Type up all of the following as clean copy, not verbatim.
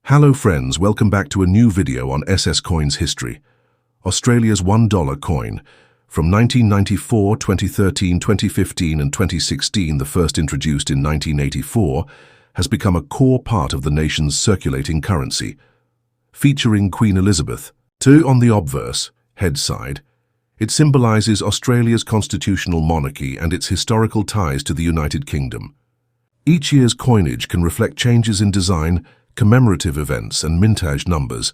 Hello friends, welcome back to a new video on SS Coins history. Australia's $1 coin. From 1994, 2013, 2015 and 2016, the first introduced in 1984, has become a core part of the nation's circulating currency. Featuring Queen Elizabeth II on the obverse, head side, it symbolizes Australia's constitutional monarchy and its historical ties to the United Kingdom. Each year's coinage can reflect changes in design, commemorative events and mintage numbers.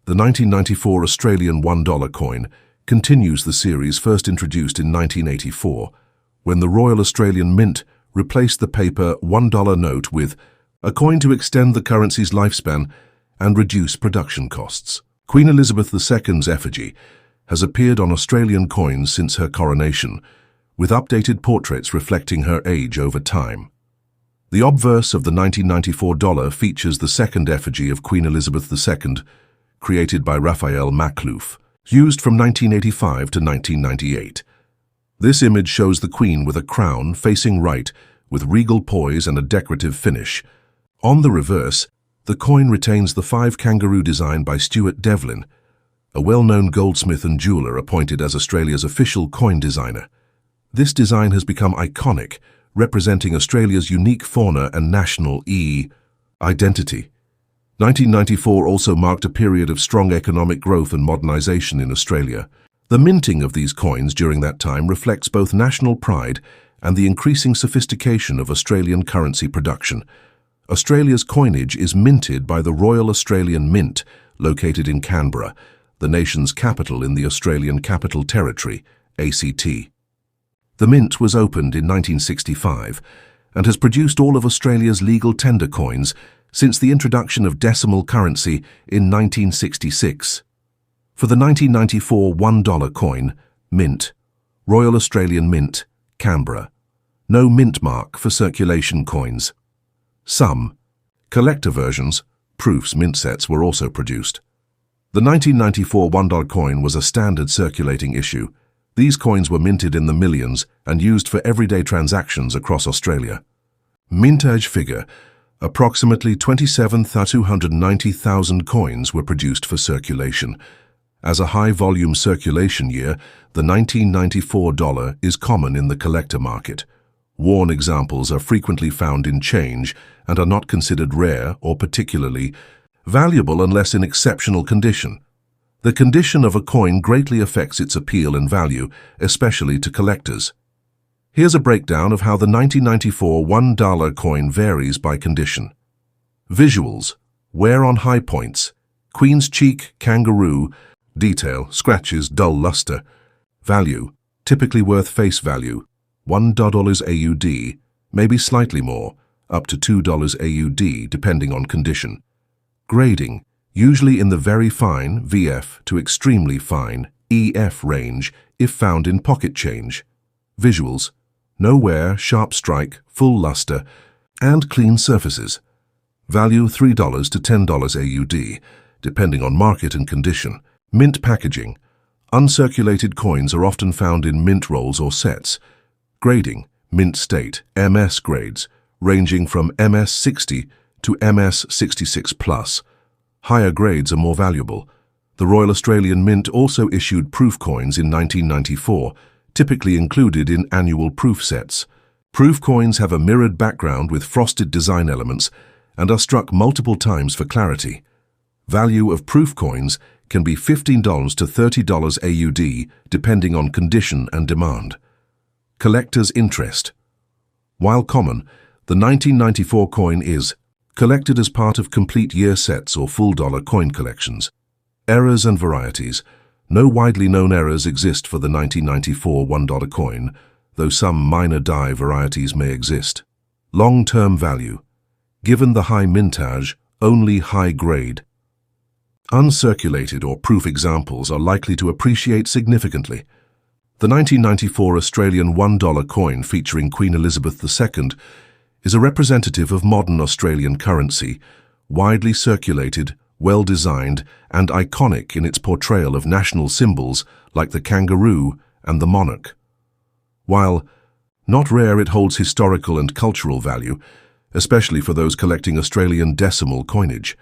The 1994 Australian $1 coin continues the series first introduced in 1984, when the Royal Australian Mint replaced the paper $1 note with a coin to extend the currency's lifespan and reduce production costs. Queen Elizabeth II's effigy has appeared on Australian coins since her coronation, with updated portraits reflecting her age over time. The obverse of the 1994 dollar features the second effigy of Queen Elizabeth II, created by Raphael Maklouf, used from 1985 to 1998. This image shows the Queen with a crown facing right, with regal poise and a decorative finish. On the reverse, the coin retains the 5 kangaroo design by Stuart Devlin, a well-known goldsmith and jeweller appointed as Australia's official coin designer. This design has become iconic, representing Australia's unique fauna and national identity. 1994 also marked a period of strong economic growth and modernisation in Australia. The minting of these coins during that time reflects both national pride and the increasing sophistication of Australian currency production. Australia's coinage is minted by the Royal Australian Mint, located in Canberra, the nation's capital in the Australian Capital Territory, ACT. The Mint was opened in 1965 and has produced all of Australia's legal tender coins since the introduction of decimal currency in 1966. For the 1994 $1 coin, Mint, Royal Australian Mint, Canberra. No mint mark for circulation coins. Some collector versions, proofs mint sets, were also produced. The 1994 $1 coin was a standard circulating issue. These coins were minted in the millions and used for everyday transactions across Australia. Mintage figure: approximately 27,290,000 coins were produced for circulation. As a high-volume circulation year, the 1994 dollar is common in the collector market. Worn examples are frequently found in change and are not considered rare or particularly valuable unless in exceptional condition. The condition of a coin greatly affects its appeal and value, especially to collectors. Here's a breakdown of how the 1994 $1 coin varies by condition. Visuals: wear on high points, Queen's cheek, kangaroo, detail, scratches, dull luster. Value: typically worth face value, $1 AUD, maybe slightly more, up to $2 AUD depending on condition. Grading: usually in the very fine VF to extremely fine EF range if found in pocket change. Visuals: no wear, sharp strike, full luster, and clean surfaces. Value $3 to $10 AUD, depending on market and condition. Mint packaging: uncirculated coins are often found in mint rolls or sets. Grading: mint state, MS grades, ranging from MS 60 to MS 66+. Higher grades are more valuable. The Royal Australian Mint also issued proof coins in 1994, typically included in annual proof sets. Proof coins have a mirrored background with frosted design elements and are struck multiple times for clarity. Value of proof coins can be $15 to $30 AUD, depending on condition and demand. Collector's interest: while common, the 1994 coin is collected as part of complete year sets or full dollar coin collections. Errors and varieties: no widely known errors exist for the 1994 $1 coin, though some minor die varieties may exist. Long-term value: given the high mintage, only high grade. Uncirculated or proof examples are likely to appreciate significantly. The 1994 Australian $1 coin featuring Queen Elizabeth II is a representative of modern Australian currency, widely circulated, well-designed, and iconic in its portrayal of national symbols like the kangaroo and the monarch. While not rare, it holds historical and cultural value, especially for those collecting Australian decimal coinage.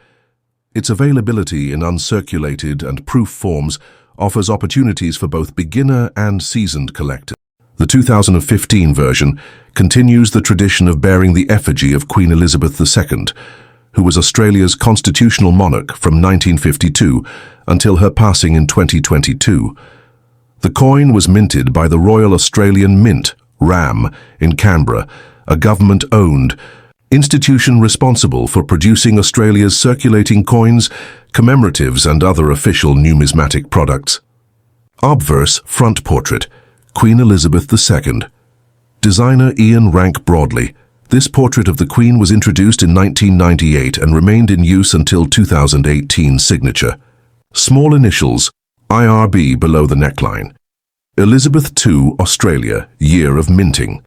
Its availability in uncirculated and proof forms offers opportunities for both beginner and seasoned collectors. The 2015 version continues the tradition of bearing the effigy of Queen Elizabeth II, who was Australia's constitutional monarch from 1952 until her passing in 2022. The coin was minted by the Royal Australian Mint, RAM, in Canberra, a government-owned institution responsible for producing Australia's circulating coins, commemoratives and other official numismatic products. Obverse front portrait, Queen Elizabeth II. Designer Ian Rank Broadley. This portrait of the Queen was introduced in 1998 and remained in use until 2018 signature. Small initials, IRB below the neckline. Elizabeth II, Australia, year of minting.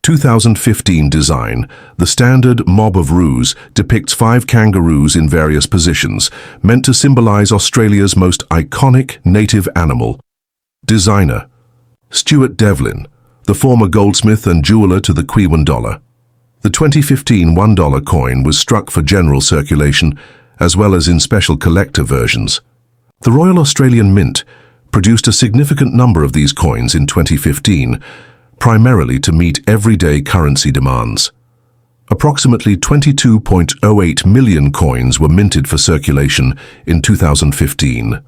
2015 design. The standard mob of roos depicts 5 kangaroos in various positions, meant to symbolize Australia's most iconic native animal. Designer Stuart Devlin, the former goldsmith and jeweler to the $1. The 2015 $1 coin was struck for general circulation, as well as in special collector versions. The Royal Australian Mint produced a significant number of these coins in 2015, primarily to meet everyday currency demands. Approximately 22.08 million coins were minted for circulation in 2015.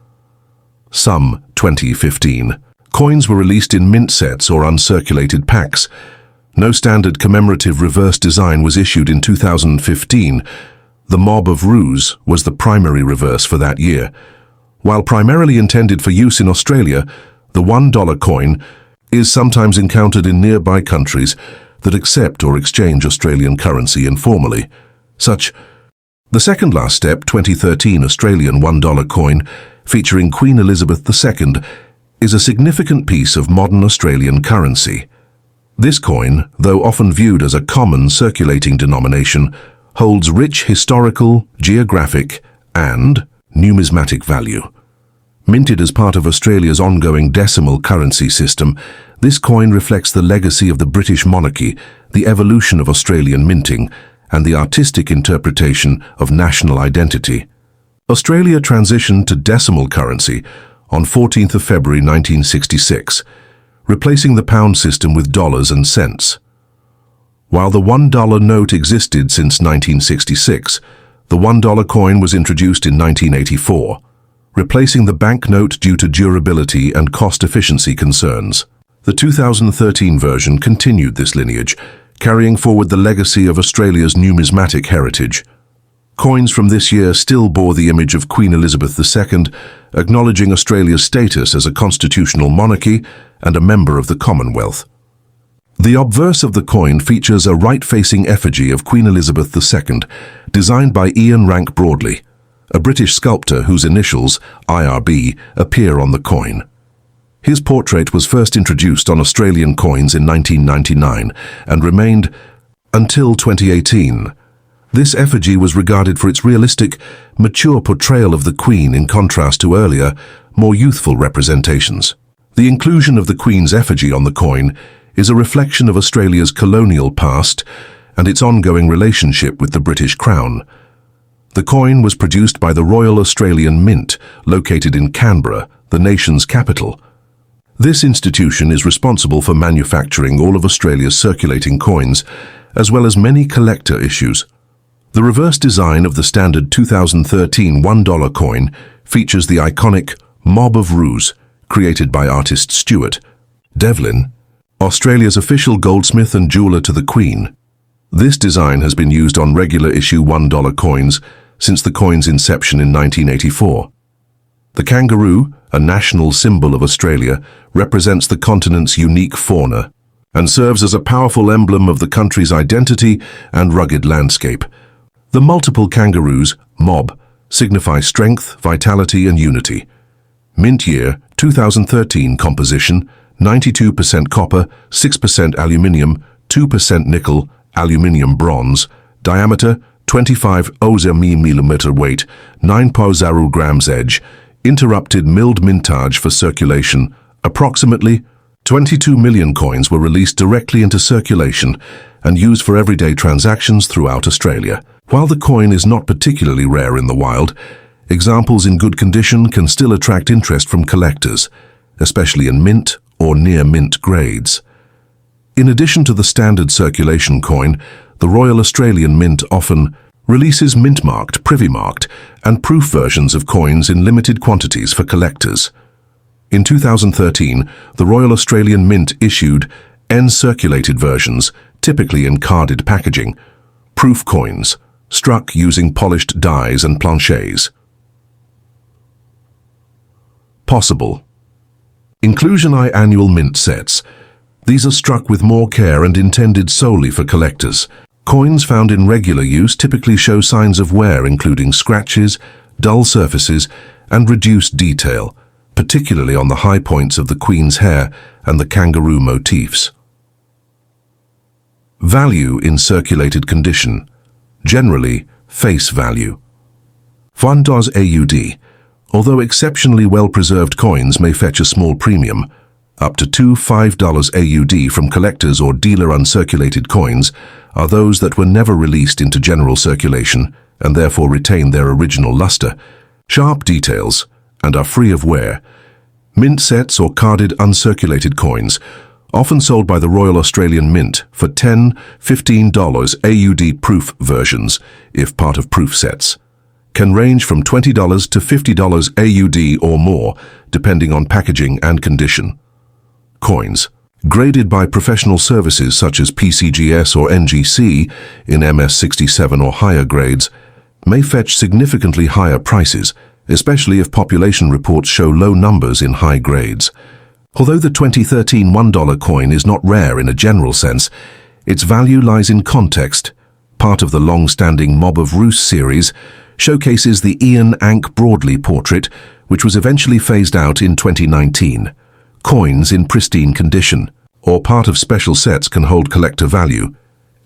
Some 2015 coins were released in mint sets or uncirculated packs. No standard commemorative reverse design was issued in 2015. The mob of roos was the primary reverse for that year. While primarily intended for use in Australia, the $1 coin is sometimes encountered in nearby countries that accept or exchange Australian currency informally. Such the second last step 2013 Australian $1 coin featuring Queen Elizabeth II is a significant piece of modern Australian currency. This coin, though often viewed as a common circulating denomination, holds rich historical, geographic, and numismatic value. Minted as part of Australia's ongoing decimal currency system, this coin reflects the legacy of the British monarchy, the evolution of Australian minting, and the artistic interpretation of national identity. Australia transitioned to decimal currency on 14th of February 1966, replacing the pound system with dollars and cents. While the $1 note existed since 1966, the $1 coin was introduced in 1984, replacing the banknote due to durability and cost-efficiency concerns. The 2013 version continued this lineage, carrying forward the legacy of Australia's numismatic heritage. Coins from this year still bore the image of Queen Elizabeth II, acknowledging Australia's status as a constitutional monarchy and a member of the Commonwealth. The obverse of the coin features a right-facing effigy of Queen Elizabeth II, designed by Ian Rank Broadley, a British sculptor whose initials, IRB, appear on the coin. His portrait was first introduced on Australian coins in 1999 and remained until 2018. This effigy was regarded for its realistic, mature portrayal of the Queen in contrast to earlier, more youthful representations. The inclusion of the Queen's effigy on the coin is a reflection of Australia's colonial past and its ongoing relationship with the British Crown. The coin was produced by the Royal Australian Mint, located in Canberra, the nation's capital. This institution is responsible for manufacturing all of Australia's circulating coins, as well as many collector issues. The reverse design of the standard 2013 $1 coin features the iconic mob of roos, created by artist Stuart Devlin, Australia's official goldsmith and jeweler to the Queen. This design has been used on regular issue $1 coins since the coin's inception in 1984. The kangaroo, a national symbol of Australia, represents the continent's unique fauna and serves as a powerful emblem of the country's identity and rugged landscape. The multiple kangaroos, mob, signify strength, vitality, and unity. Mint year, 2013 composition, 92% copper, 6% aluminium, 2% nickel, aluminium bronze, diameter 25 mm weight, 9.0 grams edge, interrupted milled mintage for circulation. Approximately 22 million coins were released directly into circulation and used for everyday transactions throughout Australia. While the coin is not particularly rare in the wild, examples in good condition can still attract interest from collectors, especially in mint or near-mint grades. In addition to the standard circulation coin, the Royal Australian Mint often releases mint-marked, privy-marked, and proof versions of coins in limited quantities for collectors. In 2013, the Royal Australian Mint issued N-circulated versions, typically in carded packaging, proof coins, struck using polished dies and planchets. Possible. Inclusion I annual mint sets. These are struck with more care and intended solely for collectors. Coins found in regular use typically show signs of wear, including scratches, dull surfaces, and reduced detail, particularly on the high points of the Queen's hair and the kangaroo motifs. Value in circulated condition. Generally, face value. $1 AUD. Although exceptionally well-preserved coins may fetch a small premium, up to $5 AUD from collectors or dealer uncirculated coins are those that were never released into general circulation and therefore retain their original luster, sharp details, and are free of wear. Mint sets or carded uncirculated coins, often sold by the Royal Australian Mint for $10, $15 AUD proof versions, if part of proof sets, can range from $20 to $50 AUD or more, depending on packaging and condition. Coins, graded by professional services such as PCGS or NGC in MS67 or higher grades, may fetch significantly higher prices, especially if population reports show low numbers in high grades. Although the 2013 $1 coin is not rare in a general sense, its value lies in context. Part of the long-standing Mob of Roos series showcases the Ian Ank Broadley portrait, which was eventually phased out in 2019. Coins in pristine condition, or part of special sets, can hold collector value,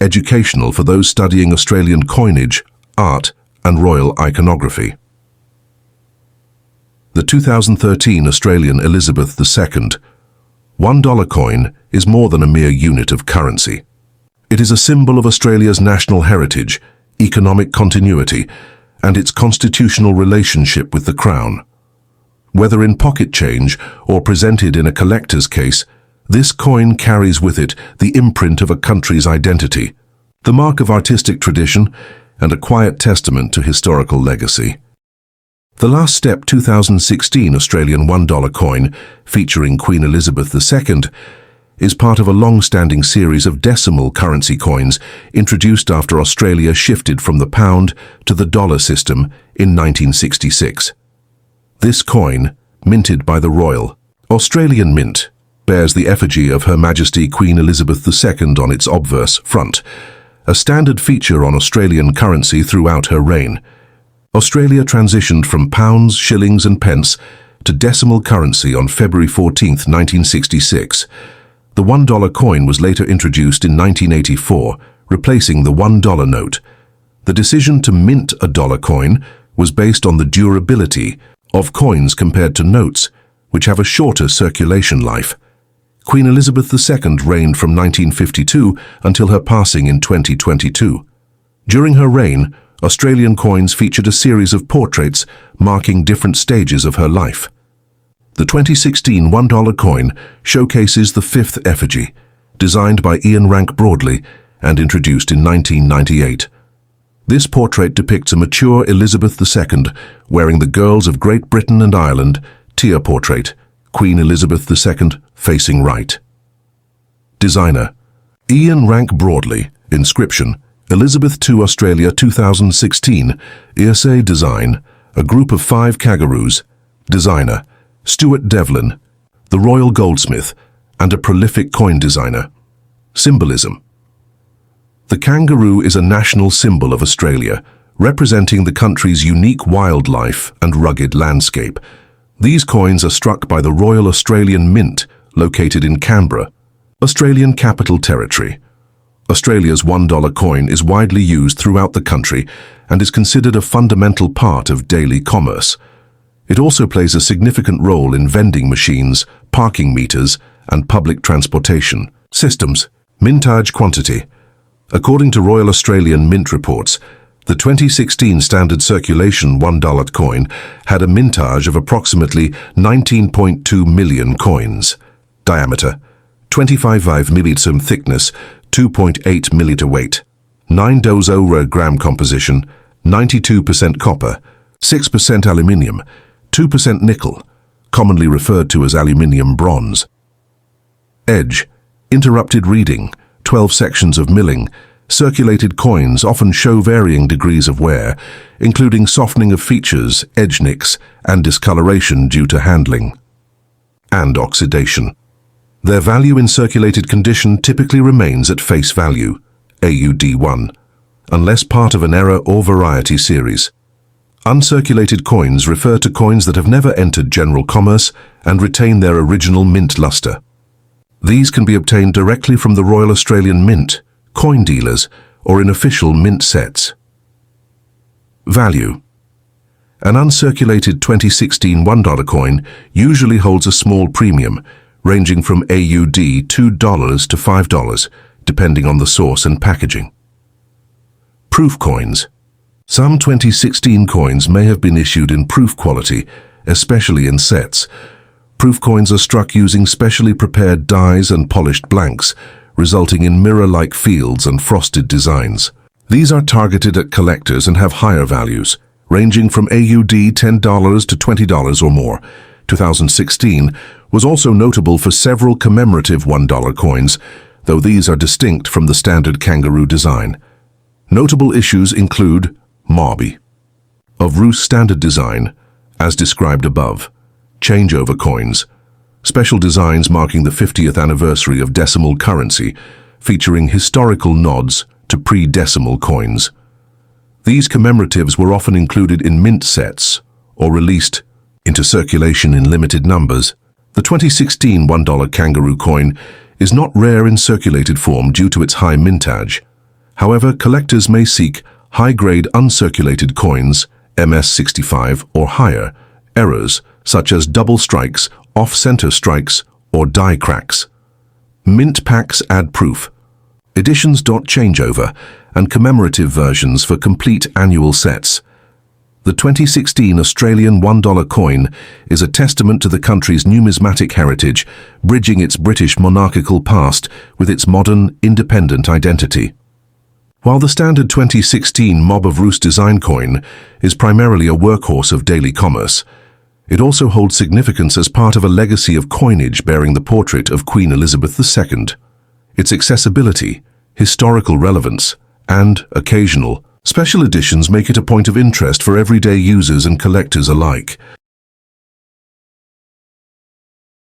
educational for those studying Australian coinage, art, and royal iconography. The 2013 Australian Elizabeth II $1 coin is more than a mere unit of currency. It is a symbol of Australia's national heritage, economic continuity, and its constitutional relationship with the Crown. Whether in pocket change or presented in a collector's case, this coin carries with it the imprint of a country's identity, the mark of artistic tradition, and a quiet testament to historical legacy. The Last Step 2016 Australian $1 coin, featuring Queen Elizabeth II, is part of a long-standing series of decimal currency coins introduced after Australia shifted from the pound to the dollar system in 1966. This coin, minted by the Royal Australian Mint, bears the effigy of Her Majesty Queen Elizabeth II on its obverse front, a standard feature on Australian currency throughout her reign. Australia transitioned from pounds, shillings and pence to decimal currency on February 14, 1966. The $1 coin was later introduced in 1984, replacing the $1 note. The decision to mint a dollar coin was based on the durability of coins compared to notes, which have a shorter circulation life. Queen Elizabeth II reigned from 1952 until her passing in 2022. During her reign, Australian coins featured a series of portraits marking different stages of her life. The 2016 $1 coin showcases the fifth effigy, designed by Ian Rank Broadley and introduced in 1998. This portrait depicts a mature Elizabeth II wearing the Girls of Great Britain and Ireland tier portrait, Queen Elizabeth II facing right. Designer: Ian Rank Broadley. Inscription: Elizabeth II Australia 2016. ESA design: a group of 5 kangaroos. Designer: Stuart Devlin, the royal goldsmith and a prolific coin designer. Symbolism: the kangaroo is a national symbol of Australia, representing the country's unique wildlife and rugged landscape. These coins are struck by the Royal Australian Mint, located in Canberra, Australian Capital Territory. Australia's $1 coin is widely used throughout the country and is considered a fundamental part of daily commerce. It also plays a significant role in vending machines, parking meters, and public transportation systems. Mintage quantity. According to Royal Australian Mint reports, The 2016 standard circulation $1 coin had a mintage of approximately 19.2 million coins. Diameter, 25 mm thickness, 2.8 milliliter weight. 9 dozo gram composition, 92% copper, 6% aluminium, 2% nickel, commonly referred to as aluminium bronze. Edge, interrupted reading, 12 sections of milling. Circulated coins often show varying degrees of wear, including softening of features, edge nicks, and discoloration due to handling and oxidation. Their value in circulated condition typically remains at face value, AUD1, unless part of an era or variety series. Uncirculated coins refer to coins that have never entered general commerce and retain their original mint luster. These can be obtained directly from the Royal Australian Mint, coin dealers, or in official mint sets. Value. An uncirculated 2016 $1 coin usually holds a small premium, ranging from AUD $2 to $5, depending on the source and packaging. Proof coins. Some 2016 coins may have been issued in proof quality, especially in sets. Proof coins are struck using specially prepared dies and polished blanks, resulting in mirror-like fields and frosted designs. These are targeted at collectors and have higher values, ranging from AUD $10 to $20 or more. 2016 was also notable for several commemorative $1 coins, though these are distinct from the standard kangaroo design. Notable issues include Marby, of Roos standard design, as described above, changeover coins, special designs marking the 50th anniversary of decimal currency, featuring historical nods to pre-decimal coins. These commemoratives were often included in mint sets or released into circulation in limited numbers. The 2016 $1 kangaroo coin is not rare in circulated form due to its high mintage. However, collectors may seek high-grade uncirculated coins, MS65 or higher, errors such as double strikes, off-center strikes, or die cracks. Mint packs add proof. Editions changeover and commemorative versions for complete annual sets. The 2016 Australian $1 coin is a testament to the country's numismatic heritage, bridging its British monarchical past with its modern, independent identity. While the standard 2016 Mob of Roos design coin is primarily a workhorse of daily commerce, it also holds significance as part of a legacy of coinage bearing the portrait of Queen Elizabeth II. Its accessibility, historical relevance, and occasional special editions make it a point of interest for everyday users and collectors alike.